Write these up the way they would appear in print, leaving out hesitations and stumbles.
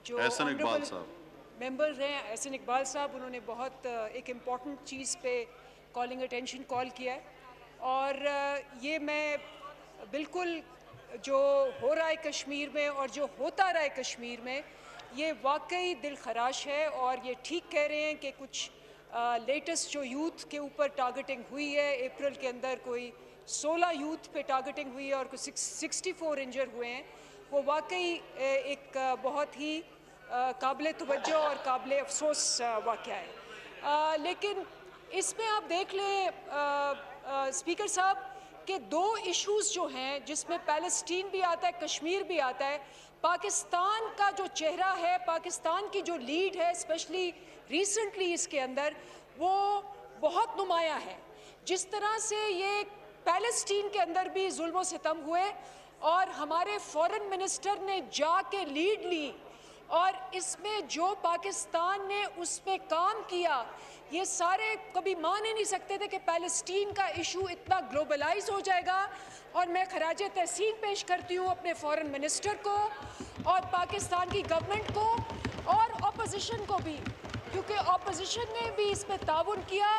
جو احسن اقبال صاحب ممبرز ہیں احسن اقبال صاحب، انہوں نے بہت ایک امپورٹنٹ چیز پہ کالنگ اٹینشن کال کیا ہے، اور یہ میں بالکل جو ہو رہا ہے کشمیر میں اور جو ہوتا رہا ہے کشمیر میں یہ واقعی دل خراش ہے، اور یہ ٹھیک کہہ رہے ہیں کہ کچھ لیٹسٹ جو یوتھ کے اوپر ٹارگٹنگ ہوئی ہے، اپریل کے اندر کوئی 16 یوتھ پہ ٹارگٹنگ ہوئی ہے اور کوئی 64 انجر ہوئے ہیں، وہ واقعی ایک بہت ہی قابل توجہ اور قابل افسوس واقعہ ہے۔ لیکن اس میں آپ دیکھ لیں اسپیکر صاحب کہ دو ایشوز جو ہیں جس میں پیلسٹین بھی آتا ہے، کشمیر بھی آتا ہے، پاکستان کا جو چہرہ ہے، پاکستان کی جو لیڈ ہے اسپیشلی ریسنٹلی اس کے اندر، وہ بہت نمایاں ہے۔ جس طرح سے یہ پیلسٹین کے اندر بھی ظلم و ستم ہوئے اور ہمارے فورن منسٹر نے جا کے لیڈ لی، اور اس میں جو پاکستان نے اس میں کام کیا، یہ سارے کبھی مان ہی نہیں سکتے تھے کہ پیلسٹین کا ایشو اتنا گلوبلائز ہو جائے گا۔ اور میں خراج تحسین پیش کرتی ہوں اپنے فورن منسٹر کو اور پاکستان کی گورنمنٹ کو اور اپوزیشن کو بھی، کیونکہ اپوزیشن نے بھی اس میں تعاون کیا،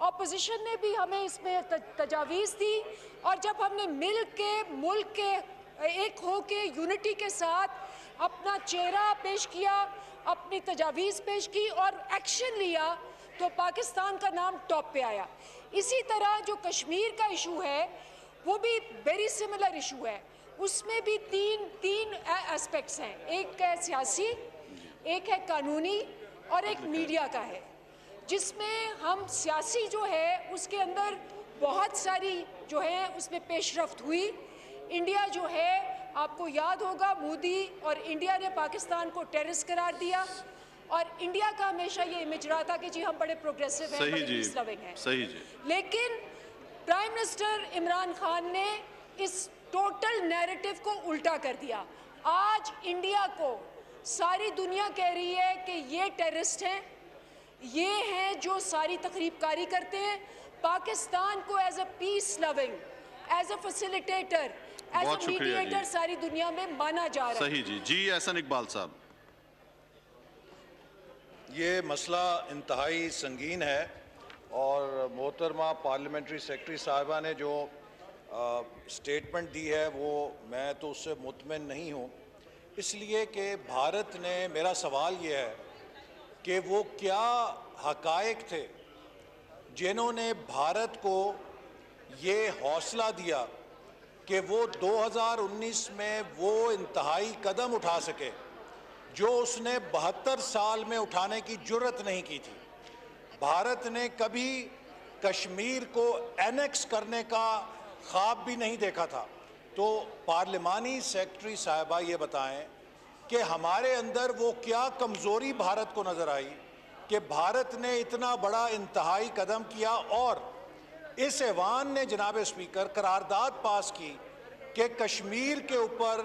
اپوزیشن نے بھی ہمیں اس میں تجاویز دی، اور جب ہم نے مل کے ملک کے ایک ہو کے یونٹی کے ساتھ اپنا چہرہ پیش کیا، اپنی تجاویز پیش کی اور ایکشن لیا، تو پاکستان کا نام ٹاپ پہ آیا۔ اسی طرح جو کشمیر کا ایشو ہے وہ بھی ویری سملر ایشو ہے، اس میں بھی تین ایسپیکٹس ہیں، ایک ہے سیاسی، ایک ہے قانونی اور ایک میڈیا کا ہے، جس میں ہم سیاسی جو ہے اس کے اندر بہت ساری جو ہے اس میں پیش رفت ہوئی۔ انڈیا جو ہے آپ کو یاد ہوگا مودی اور انڈیا نے پاکستان کو ٹیررسٹ قرار دیا، اور انڈیا کا ہمیشہ یہ امیج رہا تھا کہ جی ہم بڑے پروگریسو ہیں، بڑے پیس لونگ ہیں۔ لیکن پرائم منسٹر عمران خان نے اس ٹوٹل نیریٹو کو الٹا کر دیا۔ آج انڈیا کو ساری دنیا کہہ رہی ہے کہ یہ ٹیررسٹ ہیں، یہ ہیں جو ساری تخریب کاری کرتے ہیں۔ پاکستان کو as a peace loving, as a facilitator, as a mediator ساری دنیا میں مانا جا رہا ہے۔ صحیح جی احسن اقبال صاحب، یہ مسئلہ انتہائی سنگین ہے، اور محترمہ پارلیمنٹری سیکرٹری صاحبہ نے جو سٹیٹمنٹ دی ہے وہ میں تو اس سے مطمئن نہیں ہوں، اس لیے کہ بھارت نے، میرا سوال یہ ہے کہ وہ کیا حقائق تھے جنہوں نے بھارت کو یہ حوصلہ دیا کہ وہ 2019 میں وہ انتہائی قدم اٹھا سکے جو اس نے 72 سال میں اٹھانے کی جرت نہیں کی تھی۔ بھارت نے کبھی کشمیر کو اینیکس کرنے کا خواب بھی نہیں دیکھا تھا۔ تو پارلیمانی سیکرٹری صاحبہ یہ بتائیں کہ ہمارے اندر وہ کیا کمزوری بھارت کو نظر آئی کہ بھارت نے اتنا بڑا انتہائی قدم کیا، اور اس ایوان نے جناب اسپیکر قرارداد پاس کی کہ کشمیر کے اوپر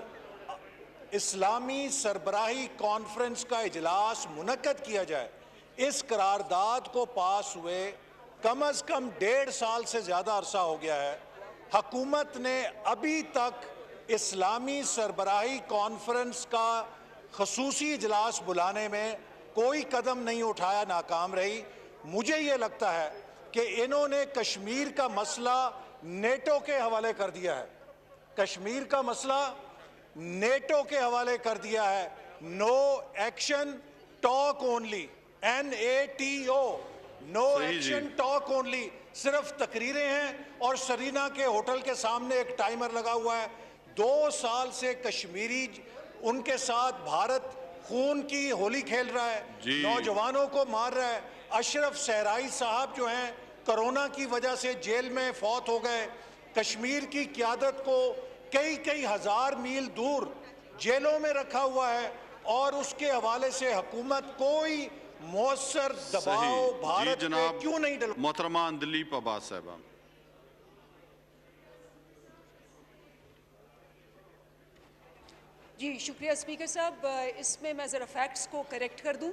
اسلامی سربراہی کانفرنس کا اجلاس منعقد کیا جائے۔ اس قرارداد کو پاس ہوئے کم از کم 1.5 سال سے زیادہ عرصہ ہو گیا ہے، حکومت نے ابھی تک اسلامی سربراہی کانفرنس کا خصوصی اجلاس بلانے میں کوئی قدم نہیں اٹھایا، ناکام رہی۔ مجھے یہ لگتا ہے کہ انہوں نے کشمیر کا مسئلہ نیٹو کے حوالے کر دیا ہے، کشمیر کا مسئلہ نیٹو کے حوالے کر دیا ہے۔ No action talk only, NATO، no action talk only, صرف تقریریں ہیں، اور سرینا کے ہوٹل کے سامنے ایک ٹائمر لگا ہوا ہے۔ 2 سال سے کشمیری ان کے ساتھ بھارت خون کی ہولی کھیل رہا ہے، نوجوانوں کو مار رہا ہے۔ اشرف صحرائی صاحب جو ہیں کرونا کی وجہ سے جیل میں فوت ہو گئے، کشمیر کی قیادت کو کئی ہزار میل دور جیلوں میں رکھا ہوا ہے، اور اس کے حوالے سے حکومت کوئی مؤثر دباؤ بھارت پہ کیوں نہیں ڈال۔ محترمہ اندلیپ عباس صاحبہ، جی شکریہ اسپیکر صاحب، اس میں ذرا فیکٹس کو کریکٹ کر دوں۔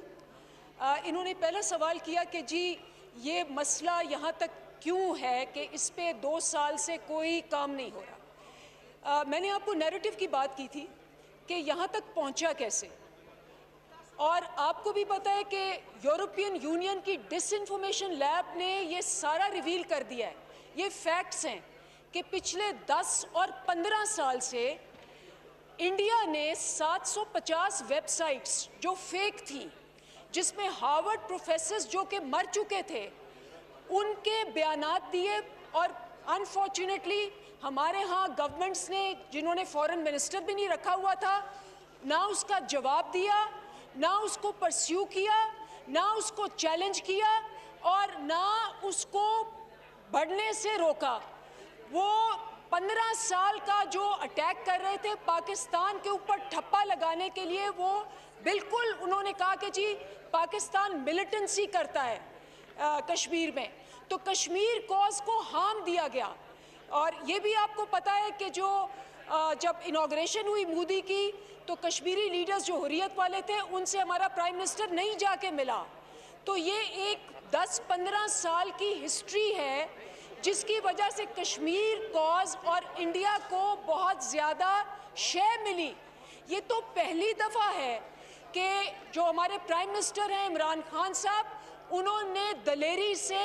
انہوں نے پہلا سوال کیا کہ جی یہ مسئلہ یہاں تک کیوں ہے کہ اس پہ 2 سال سے کوئی کام نہیں ہو رہا۔ میں نے آپ کو نیریٹو کی بات کی تھی کہ یہاں تک پہنچا کیسے۔ اور آپ کو بھی پتہ ہے کہ یورپین یونین کی ڈس انفارمیشن لیب نے یہ سارا ریویل کر دیا ہے. یہ فیکٹس ہیں کہ پچھلے 10 اور 15 سال سے انڈیا نے 750 ویب سائٹس جو فیک تھیں، جس میں ہارورڈ پروفیسرز جو کہ مر چکے تھے ان کے بیانات دیے، اور انفارچونیٹلی ہمارے ہاں گورنمنٹس نے، جنہوں نے فورن منسٹر بھی نہیں رکھا ہوا تھا، نہ اس کا جواب دیا، نہ اس کو پرسیو کیا، نہ اس کو چیلنج کیا، اور نہ اس کو بڑھنے سے روکا. وہ 15 سال کا جو اٹیک کر رہے تھے پاکستان کے اوپر ٹھپا لگانے کے لیے، وہ بالکل انہوں نے کہا کہ جی پاکستان ملیٹنسی کرتا ہے کشمیر میں، تو کشمیر کوز کو ہارم دیا گیا. اور یہ بھی آپ کو پتہ ہے کہ جو جب انوگریشن ہوئی مودی کی تو کشمیری لیڈرز جو حریت والے تھے ان سے ہمارا پرائم منسٹر نہیں جا کے ملا. تو یہ ایک 10-15 سال کی ہسٹری ہے جس کی وجہ سے کشمیر کوز اور انڈیا کو بہت زیادہ شے ملی. یہ تو پہلی دفعہ ہے کہ جو ہمارے پرائم منسٹر ہیں عمران خان صاحب، انہوں نے دلیری سے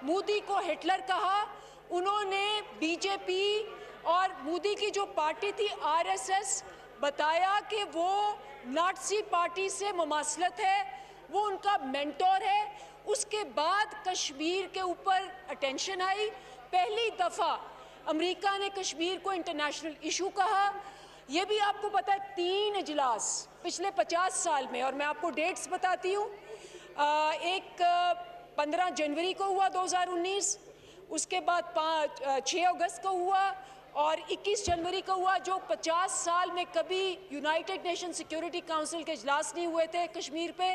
مودی کو ہٹلر کہا. انہوں نے بی جے پی اور مودی کی جو پارٹی تھی RSS بتایا کہ وہ نازی پارٹی سے مماثلت ہے، وہ ان کا مینٹور ہے. اس کے بعد کشمیر کے اوپر اٹینشن آئی. پہلی دفعہ امریکہ نے کشمیر کو انٹرنیشنل ایشو کہا. یہ بھی آپ کو پتہ ہے 3 اجلاس پچھلے 50 سال میں، اور میں آپ کو ڈیٹس بتاتی ہوں. ایک 15 جنوری کو ہوا 2019، اس کے بعد 6 اگست کو ہوا، اور 21 جنوری کو ہوا، جو 50 سال میں کبھی یونائٹڈ نیشن سیکیورٹی کاؤنسل کے اجلاس نہیں ہوئے تھے کشمیر پہ.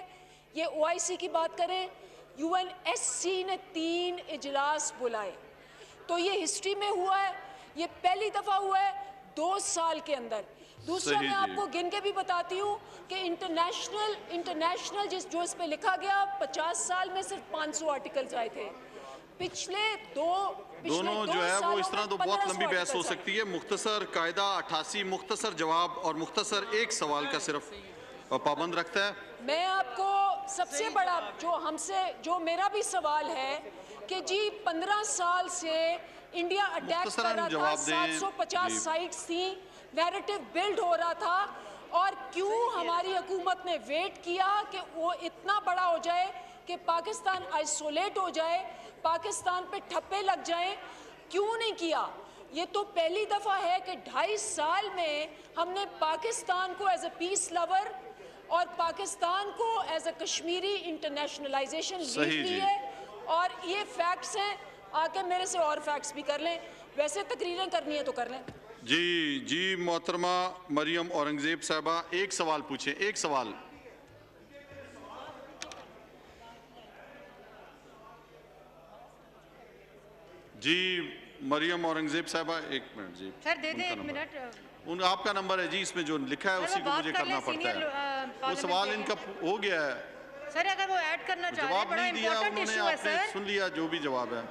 یہ OIC کی بات کریں، UNSC نے 3 اجلاس بلائے. تو یہ ہسٹری میں ہوا ہے، یہ پہلی دفعہ ہوا ہے 2 سال کے اندر. دوسرا میں آپ کو گن کے بھی بتاتی ہوں کہ انٹرنیشنل جو اس پہ لکھا گیا 50 سال میں صرف 500 آرٹیکلز آئے تھے. پچھلے دونوں جو ہے وہ اس طرح تو بہت لمبی بحث ہو سکتی ہے. مختصر قاعدہ 88 مختصر جواب اور مختصر ایک سوال کا صرف پابند رکھتا ہے. میں آپ کو سب سے بڑا جو میرا بھی سوال ہے کہ جی 15 سال سے انڈیا اٹیک کر رہا تھا، 750 سائٹس تھیں، نیریٹو بلڈ ہو رہا تھا، اور کیوں ہماری حکومت نے ویٹ کیا کہ وہ اتنا بڑا ہو جائے کہ پاکستان آئسولیٹ ہو جائے، پاکستان پہ ٹھپے لگ جائیں؟ کیوں نہیں کیا؟ یہ تو پہلی دفعہ ہے کہ 2.5 سال میں ہم نے پاکستان کو ایز اے پیس لور اور پاکستان کو as a Kashmiri internationalization lead دی ہے. اور یہ فیکٹس ہیں، آ کے میرے سے اور فیکٹس بھی کر لیں، ویسے تقریریں کرنی ہے تو کر لیں. جی محترمہ مریم اورنگزیب صاحبہ، ایک سوال پوچھیں، ایک سوال. جی مریم اورنگزیب صاحبہ، 1 منٹ. جی سر دے دیں 1 منٹ. آپ کا نمبر ہے جی، اس میں جو لکھا ہے اسی کو مجھے کرنا پڑتا ہے. وہ سوال ان کا ہو گیا ہے سر، اگر وہ ایڈ کرنا چاہ رہے ہیں، جواب بڑا نہیں دیا امپورٹنٹ انہوں نے، ایشو ہے آپ نے سر. سن لیا جو بھی جواب ہے.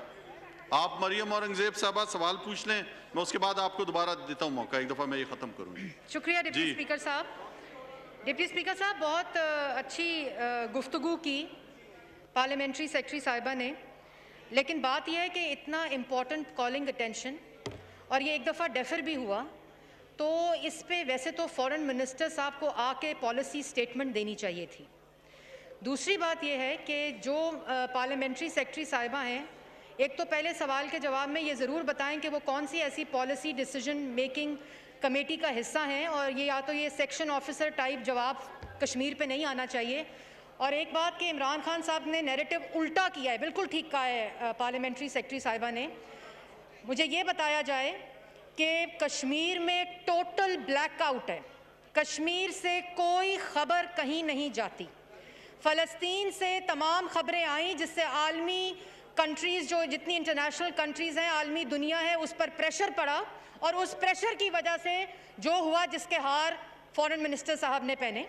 آپ مریم اورنگزیب صاحبہ سوال پوچھ لیں، میں اس کے بعد آپ کو دوبارہ دیتا ہوں موقع، ایک دفعہ میں یہ ختم کروں. شکریہ ڈپٹی اسپیکر صاحب. ڈپٹی اسپیکر صاحب، بہت اچھی گفتگو کی پارلیمنٹری سیکرٹری صاحبہ نے، لیکن بات یہ ہے کہ اتنا امپورٹنٹ کالنگ اٹینشن، اور یہ ایک دفعہ ڈیفر بھی ہوا، تو اس پہ ویسے تو فورن منسٹر صاحب کو آ کے پالیسی سٹیٹمنٹ دینی چاہیے تھی. دوسری بات یہ ہے کہ جو پارلیمنٹری سیکرٹری صاحبہ ہیں، ایک تو پہلے سوال کے جواب میں یہ ضرور بتائیں کہ وہ کون سی ایسی پالیسی ڈیسیجن میکنگ کمیٹی کا حصہ ہیں، اور یہ یا تو یہ سیکشن آفیسر ٹائپ جواب کشمیر پہ نہیں آنا چاہیے. اور ایک بات کہ عمران خان صاحب نے نیریٹو الٹا کیا ہے، بالکل ٹھیک کہا ہے پارلیمنٹری سیکرٹری صاحبہ نے. مجھے یہ بتایا جائے کہ کشمیر میں ٹوٹل بلیک آؤٹ ہے، کشمیر سے کوئی خبر کہیں نہیں جاتی. فلسطین سے تمام خبریں آئیں، جس سے عالمی کنٹریز، جو جتنی انٹرنیشنل کنٹریز ہیں، عالمی دنیا ہے، اس پر پریشر پڑا، اور اس پریشر کی وجہ سے جو ہوا، جس کے ہار فورن منسٹر صاحب نے پہنے.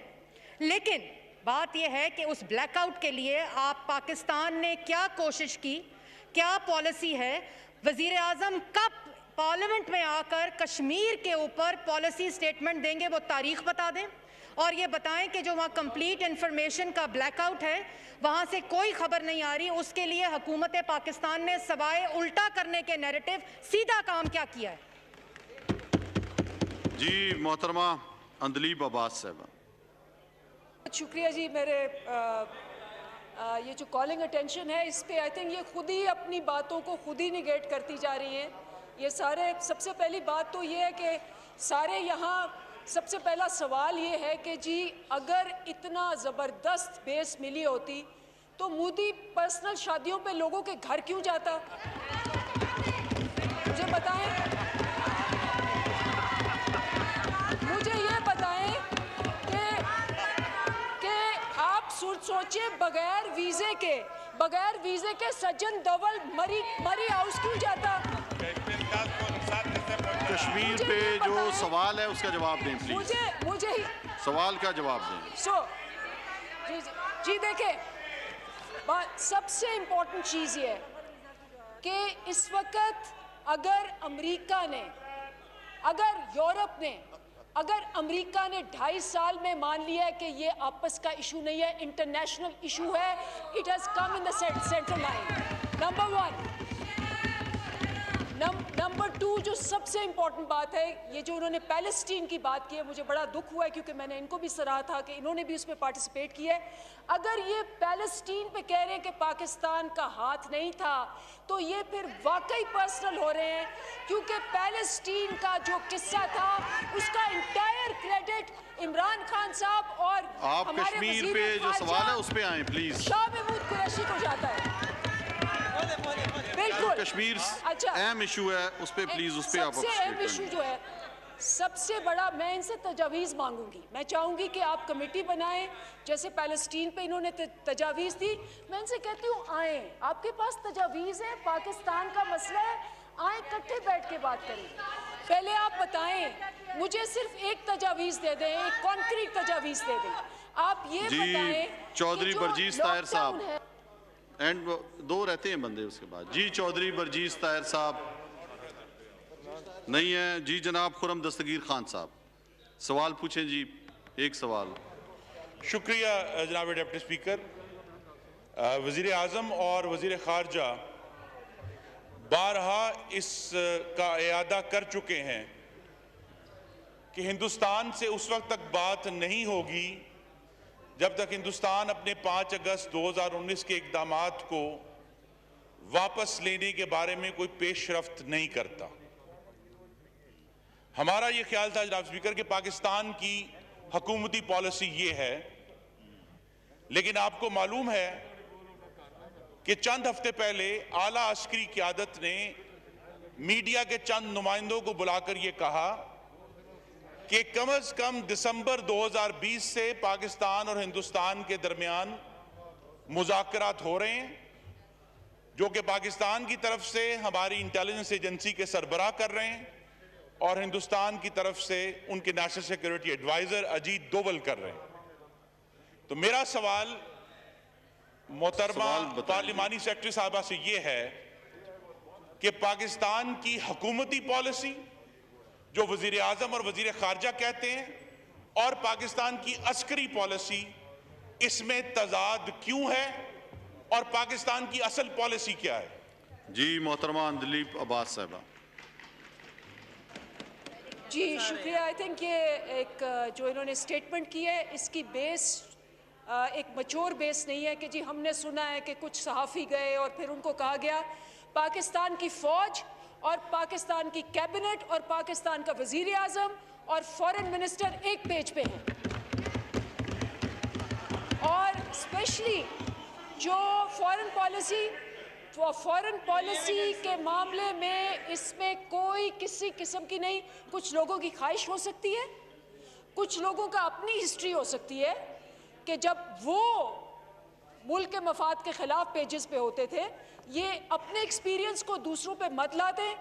لیکن بات یہ ہے کہ اس بلیک آؤٹ کے لیے آپ پاکستان نے کیا کوشش کی، کیا پالیسی ہے؟ وزیر اعظم کب پارلیمنٹ میں آ کر کشمیر کے اوپر پالیسی سٹیٹمنٹ دیں گے، وہ تاریخ بتا دیں. اور یہ بتائیں کہ جو وہاں کمپلیٹ انفارمیشن کا بلیک آؤٹ ہے وہاں سے کوئی خبر نہیں آ رہی، اس کے لیے حکومت پاکستان نے سوائے الٹا کرنے کے نیریٹو سیدھا کام کیا کیا ہے؟ جی محترمہ اندلیب عباس صاحبہ. شکریہ جی. میرے یہ جو کالنگ اٹینشن ہے اس پہ آئی تھنک یہ خود ہی اپنی باتوں کو خود ہی نگیٹ کرتی جا رہی ہیں. یہ سارے سب سے پہلی بات تو یہ ہے کہ سارے یہاں سب سے پہلا سوال یہ ہے کہ جی اگر اتنا زبردست بیس ملی ہوتی تو مودی پرسنل شادیوں پہ لوگوں کے گھر کیوں جاتا؟ مجھے بتائیں، مجھے یہ بتائیں کہ آپ سوچیں بغیر ویزے کے سجن دول مری ہاؤس کیوں جاتا؟ کشمیر پہ جو سوال ہے اس کا جواب دیں پلیز. مجھے سوال کا جواب دیں. جی دیکھیں، سب سے امپورٹنٹ چیز یہ ہے کہ اس وقت اگر امریکہ نے، اگر یورپ نے، اگر امریکہ نے 2.5 سال میں مان لیا ہے کہ یہ آپس کا ایشو نہیں ہے، انٹرنیشنل ایشو ہے، it has come in the central line. Number 1. Number 2 جو سب سے امپورٹنٹ بات ہے، یہ جو انہوں نے پیلسٹین کی بات کی ہے، مجھے بڑا دکھ ہوا ہے کیونکہ میں نے ان کو بھی سراہا تھا کہ انہوں نے بھی اس میں پارٹیسپیٹ کیا ہے. اگر یہ پیلسٹین پہ کہہ رہے ہیں کہ پاکستان کا ہاتھ نہیں تھا تو یہ پھر واقعی پرسنل ہو رہے ہیں، کیونکہ پیلسٹین کا جو قصہ تھا اس کا انٹائر کریڈٹ عمران خان صاحب اور آپ ہمارے کشمیر پہ جو سوال ہے اس پہ آئیں پلیز. شاہ محمود قریشی کو جاتا ہے. بالکل کشمیر اہم ایشو ہے، اس پہ پلیز اس پہ آپ سب سے اہم ایشو جو ہے، سب سے بڑا، میں ان سے تجاویز مانگوں گی. میں چاہوں گی کہ آپ کمیٹی بنائیں جیسے پیلسٹین پہ انہوں نے تجاویز دی. میں ان سے کہتی ہوں آئیں، آپ کے پاس تجاویز ہیں، پاکستان کا مسئلہ ہے، آئیں کٹھے بیٹھ کے بات کریں. پہلے آپ بتائیں، مجھے صرف ایک تجاویز دے دیں، ایک کانکریٹ تجاویز دے دیں. آپ یہ بتائیں چودھری برجیس طاہر صاحب، اینڈ 2 رہتے ہیں بندے اس کے بعد. جی چودھری برجیس طاہر صاحب نہیں ہیں. جی جناب خرم دستگیر خان صاحب سوال پوچھیں. جی ایک سوال. شکریہ جناب ڈپٹی اسپیکر. وزیر اعظم اور وزیر خارجہ بارہا اس کا اعادہ کر چکے ہیں کہ ہندوستان سے اس وقت تک بات نہیں ہوگی جب تک ہندوستان اپنے 5 اگست 2019 کے اقدامات کو واپس لینے کے بارے میں کوئی پیش رفت نہیں کرتا. ہمارا یہ خیال تھا جناب اسپیکر کہ پاکستان کی حکومتی پالیسی یہ ہے، لیکن آپ کو معلوم ہے کہ چند ہفتے پہلے اعلیٰ عسکری قیادت نے میڈیا کے چند نمائندوں کو بلا کر یہ کہا کہ کم از کم دسمبر 2020 سے پاکستان اور ہندوستان کے درمیان مذاکرات ہو رہے ہیں، جو کہ پاکستان کی طرف سے ہماری انٹیلیجنس ایجنسی کے سربراہ کر رہے ہیں اور ہندوستان کی طرف سے ان کے national security advisor Ajit Doval کر رہے ہیں. تو میرا سوال محترمہ پارلیمانی سیکرٹری صاحبہ سے یہ ہے کہ پاکستان کی حکومتی پالیسی جو وزیر اعظم اور وزیر خارجہ کہتے ہیں اور پاکستان کی عسکری پالیسی، اس میں تضاد کیوں ہے اور پاکستان کی اصل پالیسی کیا ہے؟ جی محترمہ اندلیب عباس صاحبہ. جی شکریہ. آئی تھنک یہ ایک جو انہوں نے سٹیٹمنٹ کی ہے اس کی بیس ایک میچور بیس نہیں ہے کہ جی ہم نے سنا ہے کہ کچھ صحافی گئے اور پھر ان کو کہا گیا. پاکستان کی فوج اور پاکستان کی کیبنٹ اور پاکستان کا وزیر اعظم اور فورن منسٹر ایک پیج پہ ہیں، اور اسپیشلی جو فورن پالیسی کے معاملے میں اس میں کوئی کسی قسم کی نہیں. کچھ لوگوں کی خواہش ہو سکتی ہے، کچھ لوگوں کا اپنی ہسٹری ہو سکتی ہے کہ جب وہ ملک کے مفاد کے خلاف پیجز پہ ہوتے تھے، یہ اپنے ایکسپیرینس کو دوسروں پہ مت لا دیں.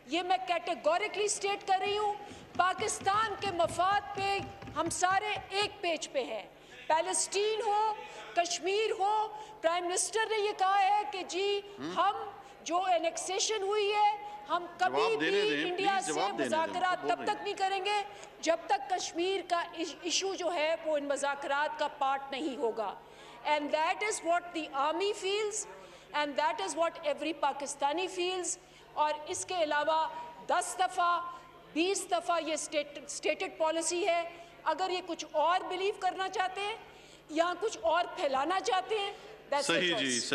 یہ میں کیٹیگوریکلی سٹیٹ کر رہی ہوں، پاکستان کے مفاد پہ ہم سارے ایک پیج پہ ہیں. پیلسٹین ہو، کشمیر ہو، پرائم منسٹر نے یہ کہا ہے کہ جی ہم جو اینیکسیشن ہوئی ہے ہم کبھی بھی انڈیا سے مذاکرات تب تک نہیں کریں گے جب تک کشمیر کا ایشو جو ہے وہ ان مذاکرات کا پارٹ نہیں ہوگا. And that is what the army feels and that is what every Pakistani feels. اور اس کے علاوہ 10 دفعہ 20 دفعہ یہ سٹیٹڈ پالیسی ہے. اگر یہ کچھ اور بلیو کرنا چاہتے ہیں یا کچھ اور پھیلانا چاہتے ہیں, that's their choice.